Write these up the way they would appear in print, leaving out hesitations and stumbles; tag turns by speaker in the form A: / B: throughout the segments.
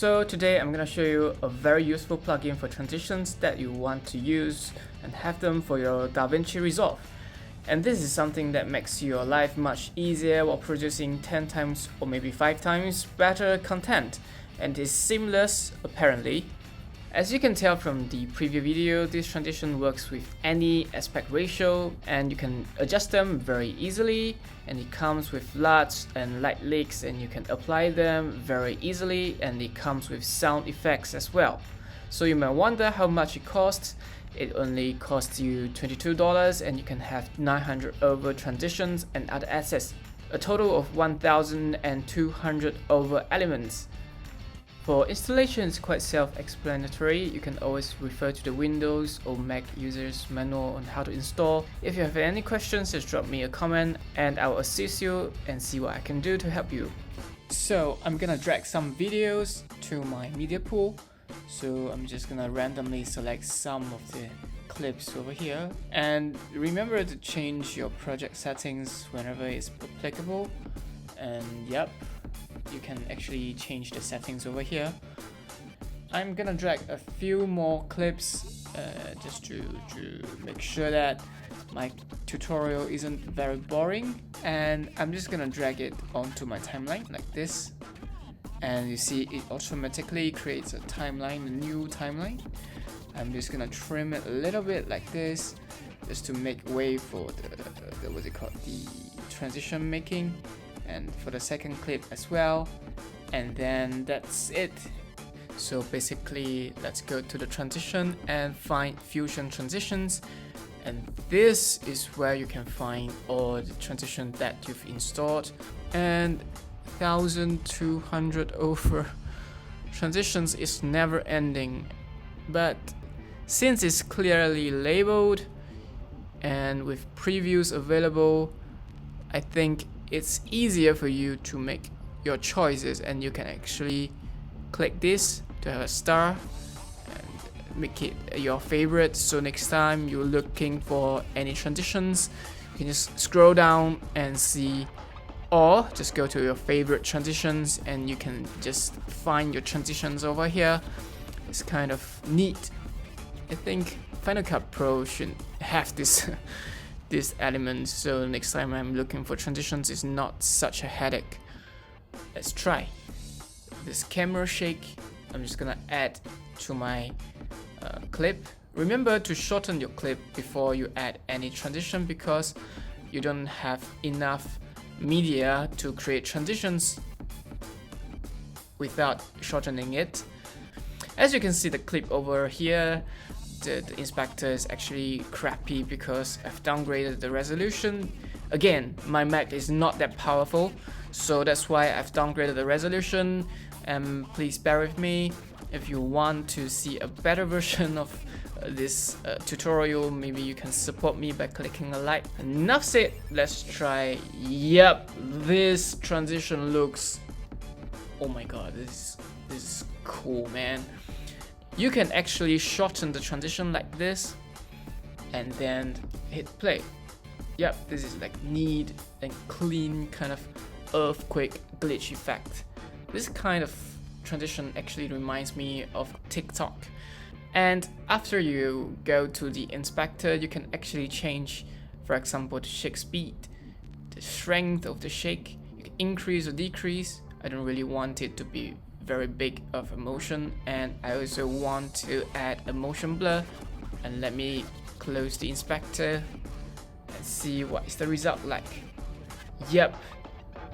A: So today I'm going to show you a very useful plugin for transitions that you want to use and have them for your DaVinci Resolve. And this is something that makes your life much easier while producing 10 times or maybe 5 times better content, and is seamless apparently. As you can tell from the preview video, this transition works with any aspect ratio and you can adjust them very easily, and it comes with LUTs and light leaks and you can apply them very easily, and it comes with sound effects as well. So you might wonder how much it costs. It only costs you $22 and you can have 900 over transitions and other assets, a total of 1200 over elements. For installation, it's quite self-explanatory. You can always refer to the Windows or Mac users manual on how to install. If you have any questions, just drop me a comment and I'll assist you and see what I can do to help you. So I'm gonna drag some videos to my media pool. So I'm just gonna randomly select some of the clips over here, and remember to change your project settings whenever it's applicable. And yep, you can actually change the settings over here. I'm gonna drag a few more clips just to make sure that my tutorial isn't very boring, and I'm just gonna drag it onto my timeline like this, and you see it automatically creates a timeline, a new timeline. I'm just gonna trim it a little bit like this just to make way for the what's it called, the transition making, and for the second clip as well, and then that's it. So basically, let's go to the transition and find Fusion transitions, and this is where you can find all the transitions that you've installed, and 1200 over transitions is never ending. But since it's clearly labeled and with previews available, I think it's easier for you to make your choices, and you can actually click this to have a star and make it your favorite. So next time you're looking for any transitions, you can just scroll down and see, or just go to your favorite transitions and you can just find your transitions over here. It's kind of neat. I think Final Cut Pro should have this this element, so next time I'm looking for transitions, it's not such a headache. Let's try this camera shake. I'm just gonna add to my clip. Remember to shorten your clip before you add any transition, because you don't have enough media to create transitions without shortening it. As you can see, the clip over here, the inspector is actually crappy because I've downgraded the resolution. Again, my Mac is not that powerful, so that's why I've downgraded the resolution, and please bear with me. If you want to see a better version of this tutorial, maybe you can support me by clicking a like. Enough said, let's try. Yep, this transition looks, oh my god, this is cool, man. You can actually shorten the transition like this and then hit play. Yep, this is like neat and clean kind of earthquake glitch effect. This kind of transition actually reminds me of TikTok. And after you go to the inspector, you can actually change, for example, the shake speed, the strength of the shake. You can increase or decrease. I don't really want it to be very big of a motion, and I also want to add a motion blur. And let me close the inspector and see what is the result like. Yep,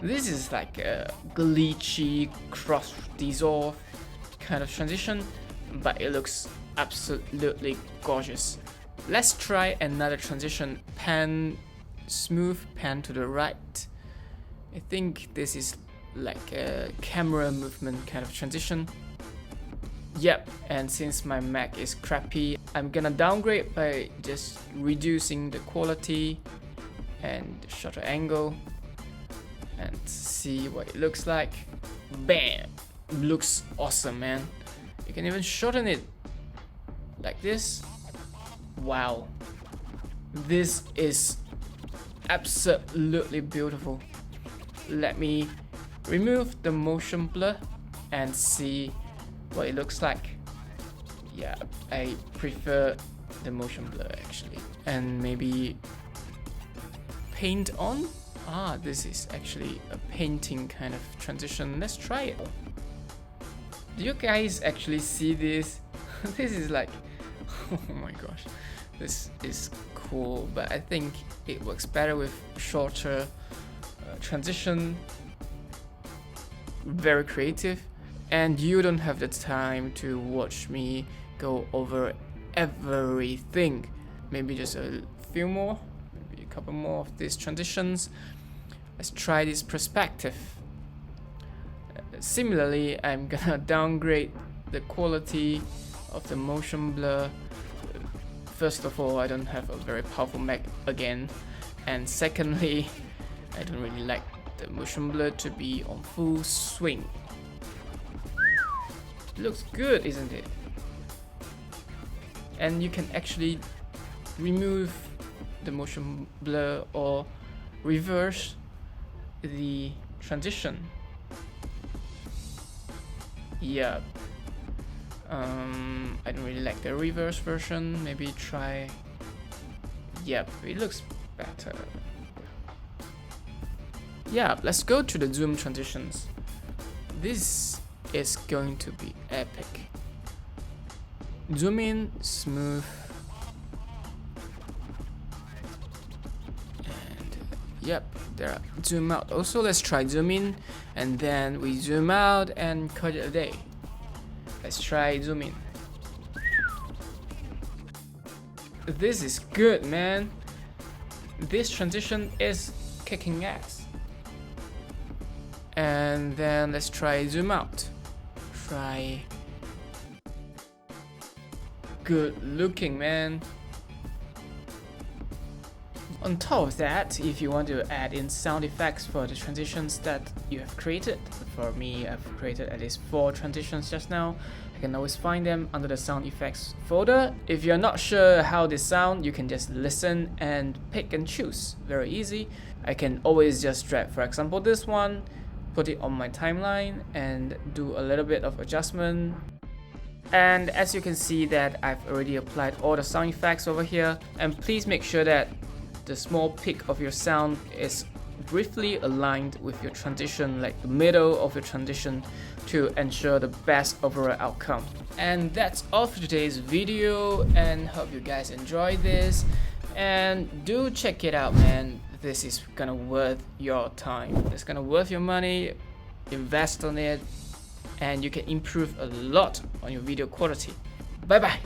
A: this is like a glitchy cross dissolve kind of transition, but it looks absolutely gorgeous. Let's try another transition. Pan, smooth pan to the right. I think this is like a camera movement kind of transition. Yep, and since my Mac is crappy, I'm gonna downgrade by just reducing the quality and the shutter angle and see what it looks like. Bam! Looks awesome, man. You can even shorten it like this. Wow, this is absolutely beautiful. Let me remove the motion blur and see what it looks like. Yeah, I prefer the motion blur actually. And maybe paint on. This is actually a painting kind of transition. Let's try it. Do you guys actually see this? This is like, oh my gosh, this is cool, but I think it works better with shorter transition. Very creative, and you don't have the time to watch me go over everything. Maybe just a few more, maybe a couple more of these transitions. Let's try this perspective. Similarly, I'm gonna downgrade the quality of the motion blur. First of all, I don't have a very powerful Mac again, and secondly, I don't really like the motion blur to be on full swing. It looks good, isn't it? And you can actually remove the motion blur or reverse the transition. Yeah, I don't really like the reverse version. Maybe try. Yep, it looks better. Yeah, let's go to the zoom transitions. This is going to be epic. Zoom in, smooth, and yep, there are zoom out. Also, let's try zoom in, and then we zoom out and cut it a day. Let's try zoom in. This is good, man. This transition is kicking ass. And then let's try zoom out. Try. Good looking, man. On top of that, if you want to add in sound effects for the transitions that you have created, for me, I've created at least 4 transitions just now. You can always find them under the sound effects folder. If you're not sure how they sound, you can just listen and pick and choose. Very easy. I can always just drag, for example, this one, put it on my timeline and do a little bit of adjustment. And as you can see that I've already applied all the sound effects over here, and please make sure that the small peak of your sound is briefly aligned with your transition, like the middle of your transition, to ensure the best overall outcome. And that's all for today's video, and hope you guys enjoy this, and do check it out, man. This is gonna worth your time. It's gonna worth your money. Invest on it, and you can improve a lot on your video quality. Bye bye.